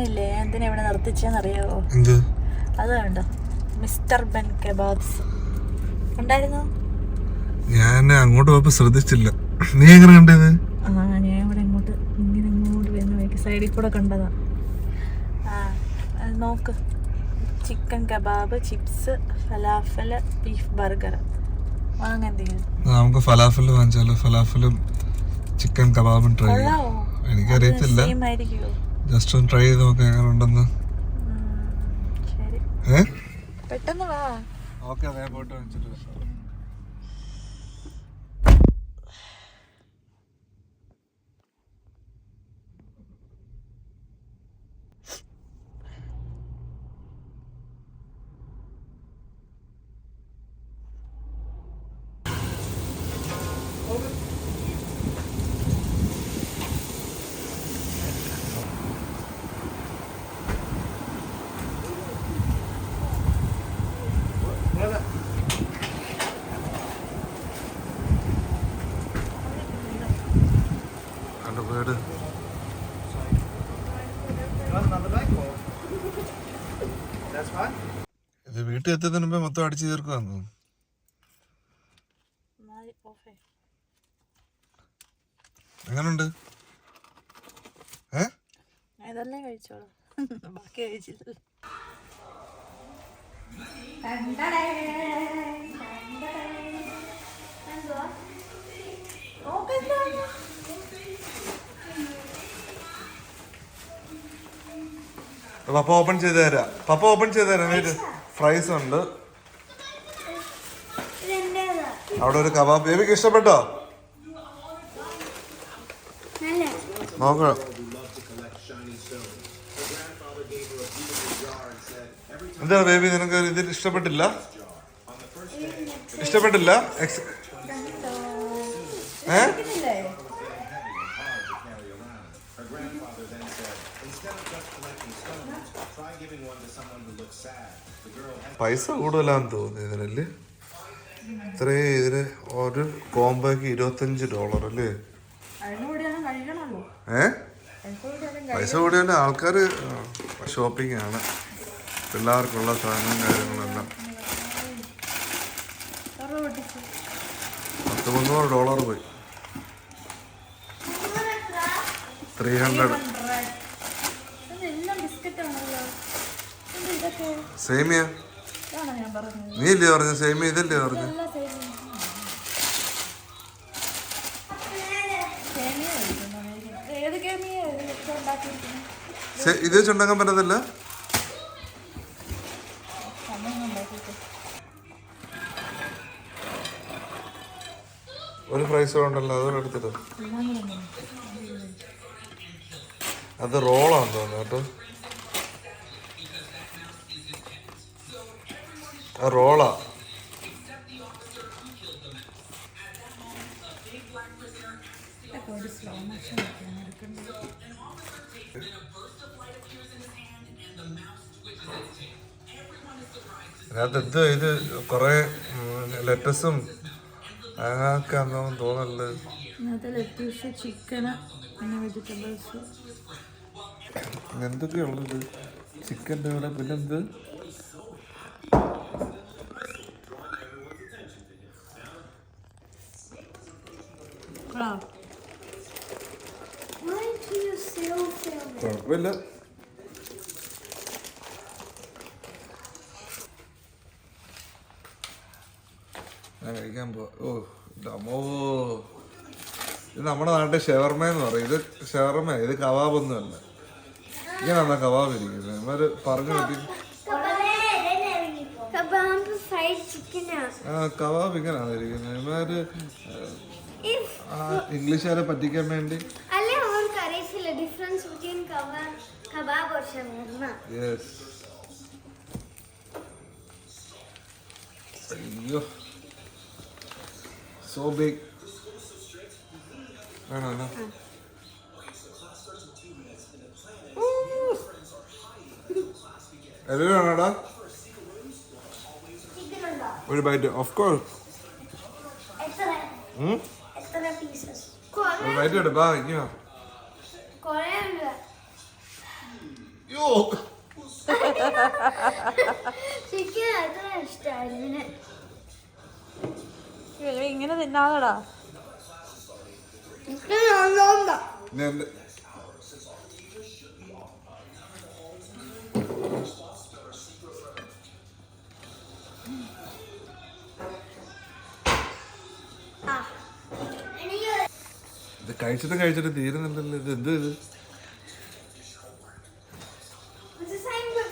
പറഞ്ഞില്ലേ എന്തിനാ ഇവിടെ നിർത്തിച്ചെന്നറിയാവോ? അത് കണ്ടോ, മിസ്റ്റർ ബെൻ കെബാബ്സ് ഉണ്ടായിരുന്നു. ഞാൻ അങ്ങോട്ട് പോയപ്പോ ശ്രദ്ധിച്ചില്ല. നീ എങ്ങനെ കണ്ടത്? ഞാൻ ഇവിടെ ഇങ്ങോട്ട് വരുന്ന വഴിക്ക് സൈഡിൽ കൂടെ കണ്ടതാ. നോക്ക്, chicken kebab, chips, falafel, beef burger വാങ്ങാൻ എന്തെങ്കിലും. നമുക്ക് ഫലാഫൽ വാങ്ങിച്ചാലോ? ഫലാഫലും ചിക്കൻ കബാബും ട്രൈ ചെയ്യാം. എനിക്കറിയത്തില്ല, ജസ്റ്റ് ഒന്ന് ട്രൈ ചെയ്ത് നോക്കാം എങ്ങനെ ഉണ്ടെന്ന്. പെട്ടെന്ന് വാ. ഓക്കെ, അതേ പോയിട്ട് വാങ്ങിച്ചിട്ട് വരാം. ഇത് വീട്ടിൽ എത്തുന്നതിന് മുമ്പേ മൊത്തം അടിച്ചു തീർക്കുവാന്ന്. എങ്ങനുണ്ട്? ഇതല്ലേ കഴിച്ചോളൂ, ബാക്കി കഴിച്ചില്ല. പപ്പ ഓപ്പൺ ചെയ്ത് തരാം. ഫ്രൈസ് ഉണ്ട് അവിടെ. ഒരു കബാബ് ബേബിക്ക് ഇഷ്ടപ്പെട്ടോ? നോക്കണം. എന്താ ബേബി, നിനക്ക് ഇതിൽ ഇഷ്ടപ്പെട്ടില്ല? പൈസ കൂടുതലാന്ന് തോന്നുന്നു ഇതിനല്ലേ. ഇത്രയും ഇതിന് ഒരു കോംബോക്ക് $25 അല്ലേ? പൈസ കൂടിയാലും ആൾക്കാർ ഷോപ്പിംഗ് ആണ്, പിള്ളേർക്കുള്ള സാധനവും കാര്യങ്ങളെല്ലാം. $300 പോയി. 300. സേമിയ നീ ഇല്ലേ പറഞ്ഞു? സേമിയ ഇതല്ലേ പറഞ്ഞു? ഇത് വെച്ചുണ്ടാക്കാൻ പറ്റത്തില്ല. ഒരു പ്രൈസ് ഉണ്ടല്ലോ, അതുകൊണ്ട് എടുത്തിട്ട്. അത് റോളാന്ന് തോന്നുന്നു കേട്ടോ. റോളാ. അതിനകത്ത് ഇത് കൊറേ ലെറ്റസും അങ്ങനൊക്കെ തോന്നല്ലേ. എന്തൊക്കെയുള്ളത്? ചിക്കൻ്റെ കൂടെ പിന്നെന്ത്? കുഴപ്പമില്ല. ഞാൻ കഴിക്കാൻ പോ. ഡമോ, ഇത് നമ്മുടെ നാട്ടിൽ ഷവർമ എന്ന് പറയും. ഇത് ഷവർമ, ഇത് കബാബൊന്നും അല്ല. ഇങ്ങനെയാണോ കബാബ് ഇരിക്കുന്നത്? ഇവര് പറഞ്ഞു പറ്റി. കബാബ് ഇങ്ങനെയാണ് ഇരിക്കുന്നത്. ഇവര് ഇംഗ്ലീഷുകാരെ പറ്റിക്കാൻ വേണ്ടി. അയ്യോ, സോ ബിഗ്. വേണോ? എവിടെയാണോടാ? ഒരു ബൈറ്റ്, ഓഫ് കോഴ്സ്. ഒരു ബൈറ്റ് എടുപ്പാ. യോ ഇങ്ങനെ തിന്നാതടാ. ഇത് കഴിച്ചിട്ട് തീരുന്നുണ്ടല്ലോ. ഇത് എന്ത് ഇത്